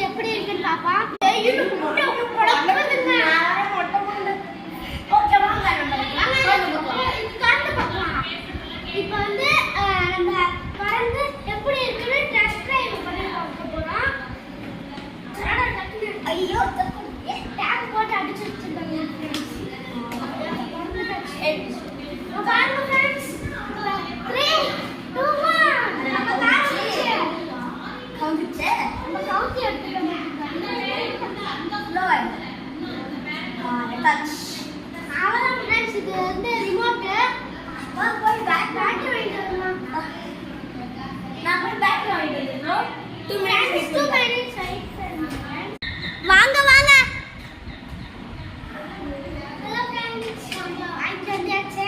எப்படி இருக்குன்னு பாப்பா. இது முட்டை போடுங்க. முட்டை போடுங்க. ஓகே வாங்க இது காட்டு பார்க்கலாம். இப்போ வந்து நம்ம பறந்து எப்படி இருக்குன்னு டெஸ்ட் டிரைவ் பண்ணி பார்க்க போறோம். ஐயோ டேக் போட்டு அடிச்சு வச்சிருக்காங்க. பாருங்க फ्रेंड्स 3 2 1 நம்ம கவுண்ட்ச்சே நம்ம கவுண்ட் எடுத்துட்டோம். லோட் டச் அவ்வளவு फ्रेंड्स இது வந்து ரிமோட் போய் பேட்டரி வாங்கிட்டு வரணும். நான் போய் பேட்டரி வாங்கிட்டு வரணும். 2 minutes வாங்க வாங்க. ஹலோ फ्रेंड्स வாங்கிட்டு வந்தாச்சு.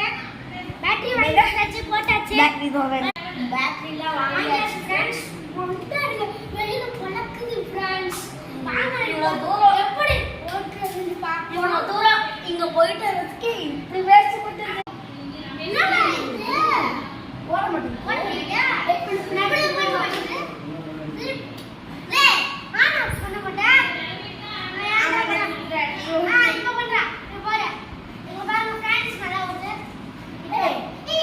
பேட்டரி வாங்கிட்டு போட்டாச்சு. பேட்டரி போவேன். பேட்டரிலாம் வாங்கியாச்சு फ्रेंड्स. முட்டை வெளியில பறக்குது फ्रेंड्स. வாங்க இவ்வளவு தூரம் எப்படி ஓட்டுறதுன்னு பாப்போம். இவ்வளவு தூரம் இங்க போயிட்டு வரதுக்கு இப்படி வேஸ்ட் பண்ணிட்டு என்னடா இது ஓட மாட்டேங்குது. ஓடலையா எப்படி நடுவுல போய் ஓடுது. டேய் ஆனா பண்ண மாட்டேன். இப்ப பண்றா நீ போற. இங்க பாருங்க फ्रेंड्ஸ் நல்லா ஓடுது. ஏய்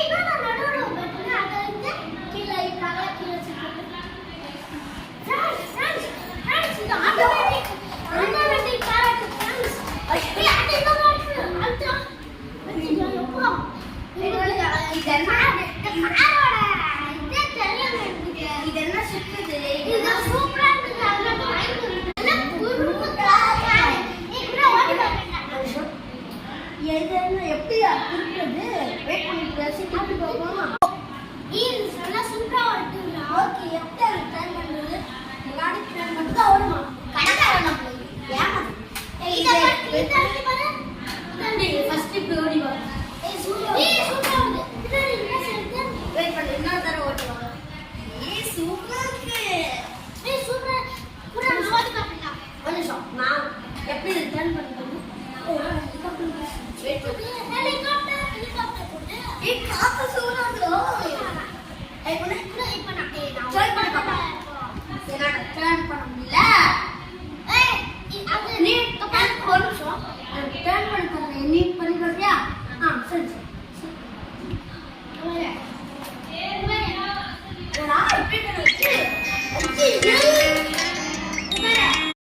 என்னடா நடுவுல போறீங்க. அங்க இருந்து கீழ இப்ப கீழ வச்சிருக்கீங்க. फ्रेंड्स இது ஆட்டோமேட்டிக் கார் ஆட்டு फ्रेंड्स. ஐயே அது என்ன மாட்டு அல்ட்ரா வெச்சிங்க எப்போ இதெல்லாம் காரோட இதே தெரியல எனக்கு. இதெல்லாம் சுத்துது. இது சூப்பரா இருக்கு. அதனால வாங்கிட்டு எல்லாம் குறுக்கு கார். நீ கூட ஓடி பாருங்க. எதெல்லாம் எப்படியா குறுக்குது. வெயிட் பண்ணிட்டு சீக்கிரம் போவோம். இது நல்லா சூப்பரா இருக்குங்க. ஓகே எப்படி ட்ரை பண்றது. முன்னாடி ட்ரை பண்ணா ஓடுமா. கடகாரன போய் ஏமா இத பாரு. நந்தி ஃபர்ஸ்ட் இப்படி ஓடி வா. சூப்பரா இருக்கு. இது என்ன செய்யுது. வெயிட் பண்ணு இன்னொரு தடவை ஓட்டுவாங்க. சூப்பரா இருக்கு. சூப்பரா கூட ஓடி பாப்பீங்க. ஒரு நிமிஷம் நான் எப்படி ட்ரை பண்றது.